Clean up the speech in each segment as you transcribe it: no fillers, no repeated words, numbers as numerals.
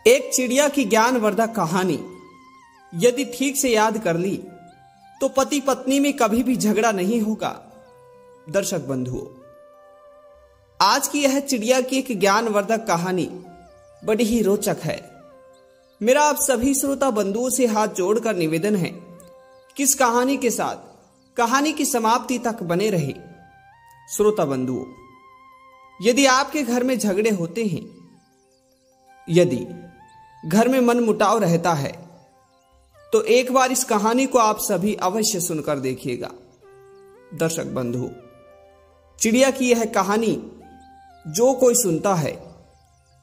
एक चिड़िया की ज्ञानवर्धक कहानी यदि ठीक से याद कर ली तो पति पत्नी में कभी भी झगड़ा नहीं होगा। दर्शक बंधुओं, आज की यह चिड़िया की एक ज्ञानवर्धक कहानी बड़ी ही रोचक है। मेरा आप सभी श्रोता बंधुओं से हाथ जोड़कर निवेदन है कि इस कहानी के साथ कहानी की समाप्ति तक बने रहे। श्रोता बंधुओं, यदि आपके घर में झगड़े होते हैं, यदि घर में मनमुटाव रहता है, तो एक बार इस कहानी को आप सभी अवश्य सुनकर देखिएगा। दर्शक बंधु, चिड़िया की यह कहानी जो कोई सुनता है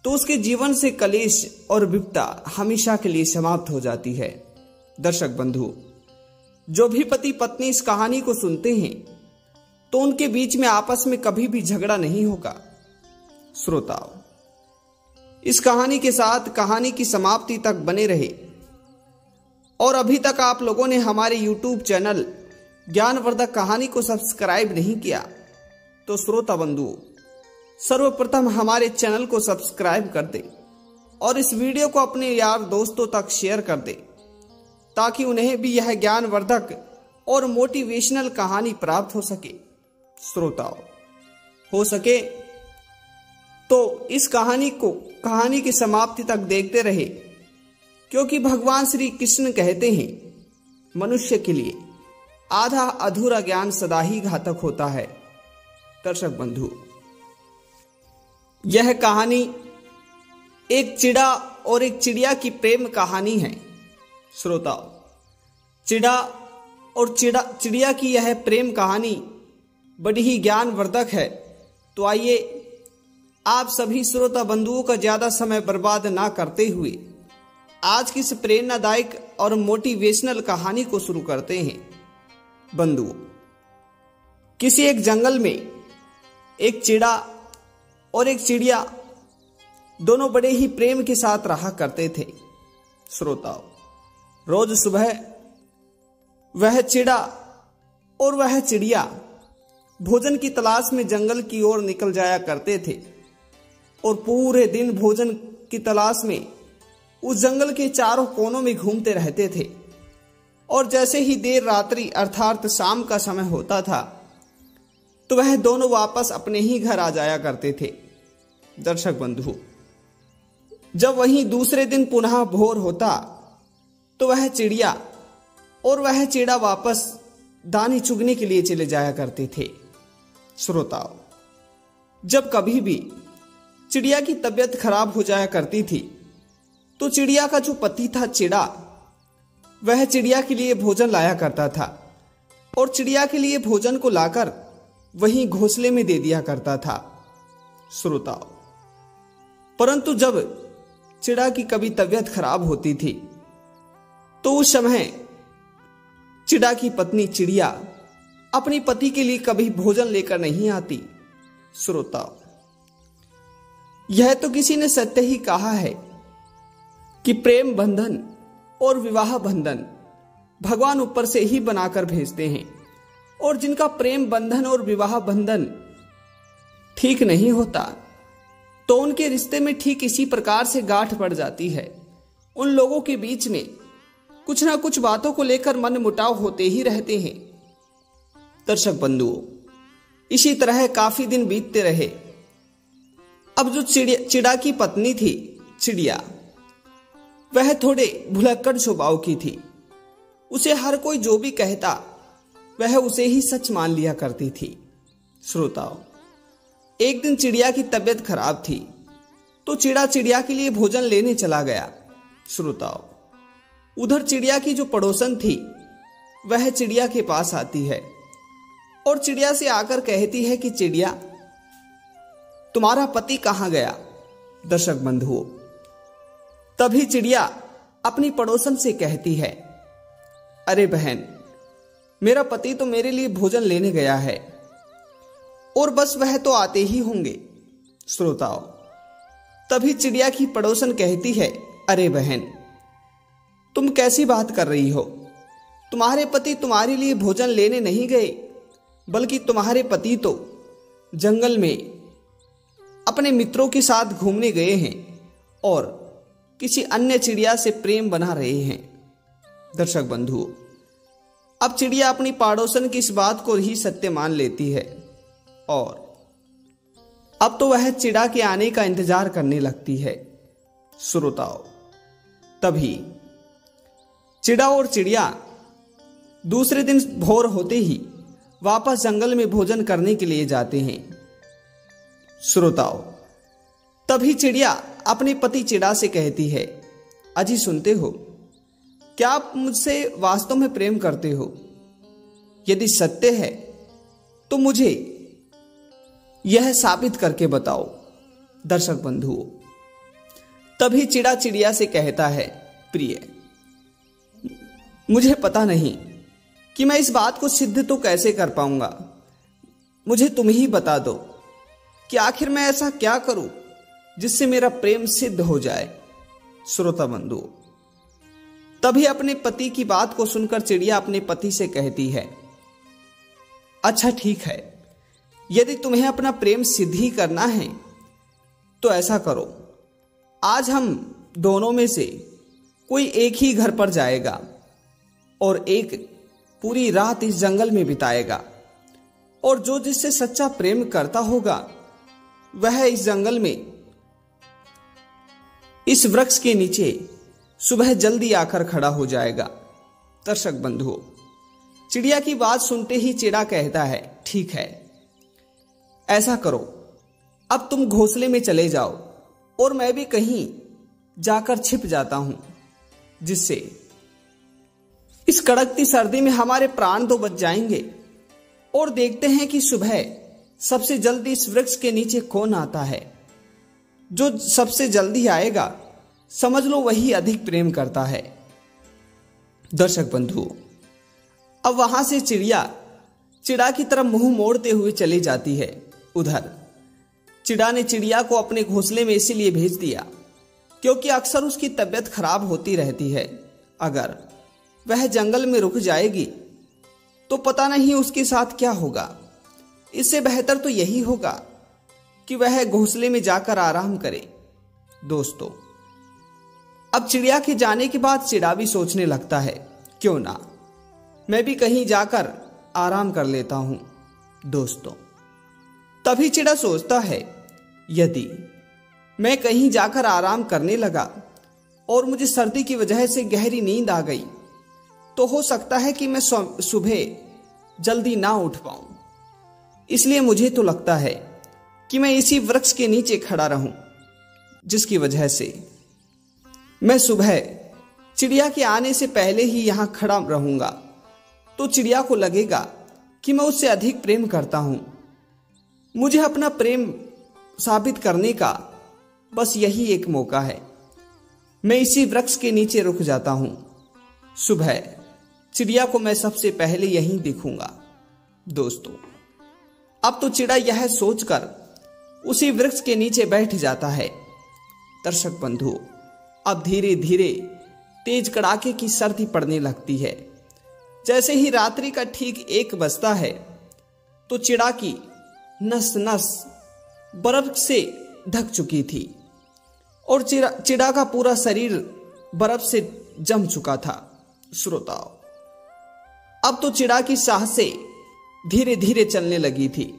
तो उसके जीवन से कलेश और विपदा हमेशा के लिए समाप्त हो जाती है। दर्शक बंधु, जो भी पति पत्नी इस कहानी को सुनते हैं तो उनके बीच में आपस में कभी भी झगड़ा नहीं होगा। श्रोताओ, इस कहानी के साथ कहानी की समाप्ति तक बने रहे। और अभी तक आप लोगों ने हमारे YouTube चैनल ज्ञानवर्धक कहानी को सब्सक्राइब नहीं किया तो श्रोता बंधुओं, सर्वप्रथम हमारे चैनल को सब्सक्राइब कर दे और इस वीडियो को अपने यार दोस्तों तक शेयर कर दे ताकि उन्हें भी यह ज्ञानवर्धक और मोटिवेशनल कहानी प्राप्त हो सके। श्रोताओं, हो सके तो इस कहानी की समाप्ति तक देखते रहे, क्योंकि भगवान श्री कृष्ण कहते हैं मनुष्य के लिए आधा अधूरा ज्ञान सदा ही घातक होता है। दर्शक बंधु, यह कहानी एक चिड़ा और एक चिड़िया की प्रेम कहानी है। श्रोताओ, चिड़ा और चिड़िया की यह प्रेम कहानी बड़ी ही ज्ञानवर्धक है। तो आइए आप सभी श्रोता बंधुओं का ज्यादा समय बर्बाद ना करते हुए आज की इस प्रेरणादायक और मोटिवेशनल कहानी को शुरू करते हैं। बंधुओं, किसी एक जंगल में एक चिड़ा और एक चिड़िया दोनों बड़े ही प्रेम के साथ रहा करते थे। श्रोताओं, रोज सुबह वह चिड़ा और वह चिड़िया भोजन की तलाश में जंगल की ओर निकल जाया करते थे और पूरे दिन भोजन की तलाश में उस जंगल के चारों कोनों में घूमते रहते थे। और जैसे ही देर रात्रि अर्थात शाम का समय होता था तो वह दोनों वापस अपने ही घर आ जाया करते थे। दर्शक बंधु, जब वहीं दूसरे दिन पुनः भोर होता तो वह चिड़िया और वह चिड़ा वापस दाने चुगने के लिए चले जाया करते थे। श्रोताओ, जब कभी भी चिड़िया की तबीयत खराब हो जाया करती थी तो चिड़िया का जो पति था चिड़ा, वह चिड़िया के लिए भोजन लाया करता था और चिड़िया के लिए भोजन को लाकर वहीं घोंसले में दे दिया करता था। श्रोताओ, परंतु जब चिड़ा की कभी तबीयत खराब होती थी तो उस समय चिड़ा की पत्नी चिड़िया अपने पति के लिए कभी भोजन लेकर नहीं आती। श्रोताओ, यह तो किसी ने सत्य ही कहा है कि प्रेम बंधन और विवाह बंधन भगवान ऊपर से ही बनाकर भेजते हैं, और जिनका प्रेम बंधन और विवाह बंधन ठीक नहीं होता तो उनके रिश्ते में ठीक इसी प्रकार से गांठ पड़ जाती है। उन लोगों के बीच में कुछ ना कुछ बातों को लेकर मन मुटाव होते ही रहते हैं। दर्शक बंधुओं, इसी तरह काफी दिन बीतते रहे। अब जो चिड़ा की पत्नी थी चिड़िया, वह थोड़े भुलक्कड़ स्वभाव की थी। उसे हर कोई जो भी कहता वह उसे ही सच मान लिया करती थी। श्रोताओ, एक दिन चिड़िया की तबीयत खराब थी तो चिड़ा चिड़िया के लिए भोजन लेने चला गया। श्रोताओ, उधर चिड़िया की जो पड़ोसन थी वह चिड़िया के पास आती है और चिड़िया से आकर कहती है कि चिड़िया, तुम्हारा पति कहां गया? दर्शक बंधुओं, तभी चिड़िया अपनी पड़ोसन से कहती है, अरे बहन, मेरा पति तो मेरे लिए भोजन लेने गया है और बस वह तो आते ही होंगे। श्रोताओ, तभी चिड़िया की पड़ोसन कहती है, अरे बहन, तुम कैसी बात कर रही हो? तुम्हारे पति तुम्हारे लिए भोजन लेने नहीं गए, बल्कि तुम्हारे पति तो जंगल में अपने मित्रों के साथ घूमने गए हैं और किसी अन्य चिड़िया से प्रेम बना रहे हैं। दर्शक बंधुओं, अब चिड़िया अपनी पड़ोसन की इस बात को ही सत्य मान लेती है और अब तो वह चिड़ा के आने का इंतजार करने लगती है। श्रोताओं, तभी चिड़ा और चिड़िया दूसरे दिन भोर होते ही वापस जंगल में भोजन करने के लिए जाते हैं। श्रोताओं, तभी चिड़िया अपने पति चिड़ा से कहती है, अजी सुनते हो, क्या आप मुझसे वास्तव में प्रेम करते हो? यदि सत्य है तो मुझे यह साबित करके बताओ। दर्शक बंधुओं, तभी चिड़ा चिड़िया से कहता है, प्रिय, मुझे पता नहीं कि मैं इस बात को सिद्ध तो कैसे कर पाऊंगा। मुझे तुम ही बता दो कि आखिर मैं ऐसा क्या करूं जिससे मेरा प्रेम सिद्ध हो जाए। श्रोता बंधुओं, तभी अपने पति की बात को सुनकर चिड़िया अपने पति से कहती है, अच्छा ठीक है, यदि तुम्हें अपना प्रेम सिद्ध ही करना है तो ऐसा करो, आज हम दोनों में से कोई एक ही घर पर जाएगा और एक पूरी रात इस जंगल में बिताएगा और जो जिससे सच्चा प्रेम करता होगा वह इस जंगल में इस वृक्ष के नीचे सुबह जल्दी आकर खड़ा हो जाएगा। दर्शक बंधुओं, चिड़िया की बात सुनते ही चिड़ा कहता है, ठीक है, ऐसा करो, अब तुम घोंसले में चले जाओ और मैं भी कहीं जाकर छिप जाता हूं, जिससे इस कड़कती सर्दी में हमारे प्राण तो बच जाएंगे। और देखते हैं कि सुबह सबसे जल्दी इस वृक्ष के नीचे कौन आता है। जो सबसे जल्दी आएगा समझ लो वही अधिक प्रेम करता है। दर्शक बंधुओं, अब वहां से चिड़िया चिड़ा की तरफ मुंह मोड़ते हुए चली जाती है। उधर चिड़ा ने चिड़िया को अपने घोंसले में इसीलिए भेज दिया क्योंकि अक्सर उसकी तबीयत खराब होती रहती है। अगर वह जंगल में रुक जाएगी तो पता नहीं उसके साथ क्या होगा। इससे बेहतर तो यही होगा कि वह घोंसले में जाकर आराम करे। दोस्तों, अब चिड़िया के जाने के बाद चिड़ा भी सोचने लगता है, क्यों ना मैं भी कहीं जाकर आराम कर लेता हूं। दोस्तों, तभी चिड़ा सोचता है, यदि मैं कहीं जाकर आराम करने लगा और मुझे सर्दी की वजह से गहरी नींद आ गई तो हो सकता है कि मैं सुबह जल्दी ना उठ पाऊं। इसलिए मुझे तो लगता है कि मैं इसी वृक्ष के नीचे खड़ा रहूं, जिसकी वजह से मैं सुबह चिड़िया के आने से पहले ही यहां खड़ा रहूंगा। तो चिड़िया को लगेगा कि मैं उससे अधिक प्रेम करता हूं। मुझे अपना प्रेम साबित करने का बस यही एक मौका है। मैं इसी वृक्ष के नीचे रुक जाता हूं। सुबह चिड़िया को मैं सबसे पहले यहीं दिखूंगा। दोस्तों, अब तो चिड़ा यह सोचकर उसी वृक्ष के नीचे बैठ जाता है। दर्शक बंधुओं, अब धीरे धीरे तेज कड़ाके की सर्दी पड़ने लगती है। जैसे ही रात्रि का ठीक 1 बजता है तो चिड़ा की नस नस बर्फ से ढक चुकी थी और चिड़ा का पूरा शरीर बर्फ से जम चुका था। श्रोताओं, अब तो चिड़ा की सांसें धीरे धीरे चलने लगी थी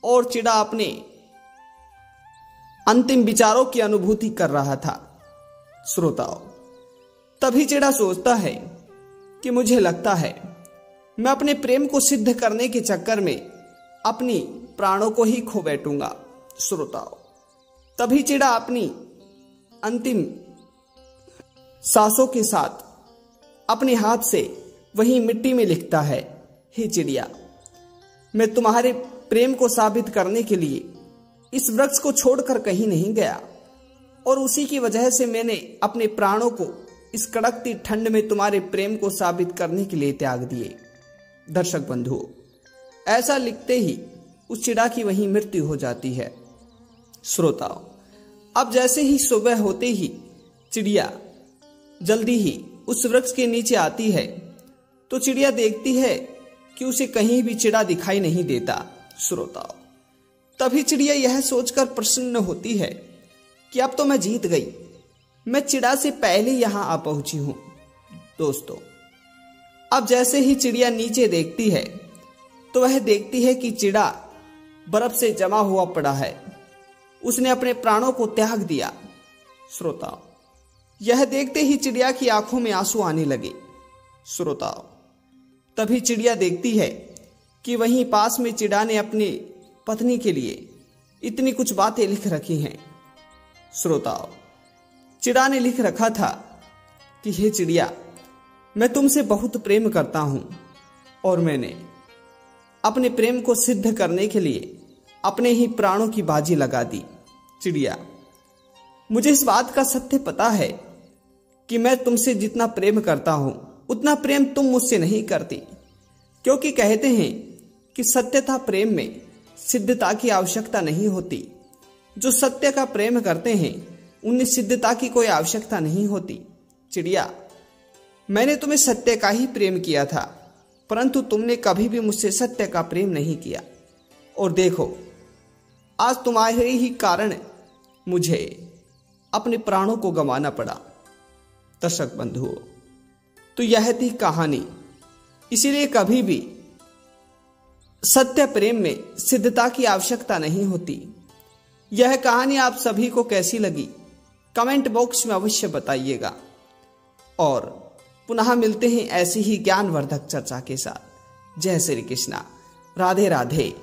और चिड़ा अपने अंतिम विचारों की अनुभूति कर रहा था। श्रोताओं, तभी चिड़ा सोचता है कि मुझे लगता है मैं अपने प्रेम को सिद्ध करने के चक्कर में अपनी प्राणों को ही खो बैठूंगा। श्रोताओं, तभी चिड़ा अपनी अंतिम सांसों के साथ अपने हाथ से वही मिट्टी में लिखता है, हे चिड़िया, मैं तुम्हारे प्रेम को साबित करने के लिए इस वृक्ष को छोड़कर कहीं नहीं गया और उसी की वजह से मैंने अपने प्राणों को इस कड़कती ठंड में तुम्हारे प्रेम को साबित करने के लिए त्याग दिए। दर्शक बंधुओं, ऐसा लिखते ही उस चिड़ा की वहीं मृत्यु हो जाती है। श्रोताओं, अब जैसे ही सुबह होते ही चिड़िया जल्दी ही उस वृक्ष के नीचे आती है तो चिड़िया देखती है कि उसे कहीं भी चिड़ा दिखाई नहीं देता। श्रोताओं, तभी चिड़िया यह सोचकर प्रसन्न होती है कि अब तो मैं जीत गई, मैं चिड़ा से पहले यहां आ पहुंची हूं। दोस्तों, अब जैसे ही चिड़िया नीचे देखती है तो वह देखती है कि चिड़ा बर्फ से जमा हुआ पड़ा है। उसने अपने प्राणों को त्याग दिया। श्रोताओ, यह देखते ही चिड़िया की आंखों में आंसू आने लगे। श्रोताओ, तभी चिड़िया देखती है कि वहीं पास में चिड़ा ने अपनी पत्नी के लिए इतनी कुछ बातें लिख रखी हैं। श्रोताओ, चिड़ा ने लिख रखा था कि हे चिड़िया, मैं तुमसे बहुत प्रेम करता हूं और मैंने अपने प्रेम को सिद्ध करने के लिए अपने ही प्राणों की बाजी लगा दी। चिड़िया, मुझे इस बात का सत्य पता है कि मैं तुमसे जितना प्रेम करता हूं उतना प्रेम तुम मुझसे नहीं करती, क्योंकि कहते हैं कि सत्यता प्रेम में सिद्धता की आवश्यकता नहीं होती। जो सत्य का प्रेम करते हैं उन्हें सिद्धता की कोई आवश्यकता नहीं होती। चिड़िया, मैंने तुम्हें सत्य का ही प्रेम किया था, परंतु तुमने कभी भी मुझसे सत्य का प्रेम नहीं किया। और देखो, आज तुम्हारे ही कारण मुझे अपने प्राणों को गंवाना पड़ा। दर्शक बंधुओं, तो यह थी कहानी। इसीलिए कभी भी सत्य प्रेम में सिद्धता की आवश्यकता नहीं होती। यह कहानी आप सभी को कैसी लगी कमेंट बॉक्स में अवश्य बताइएगा। और पुनः मिलते हैं ऐसी ही ज्ञानवर्धक चर्चा के साथ। जय श्री कृष्णा, राधे राधे।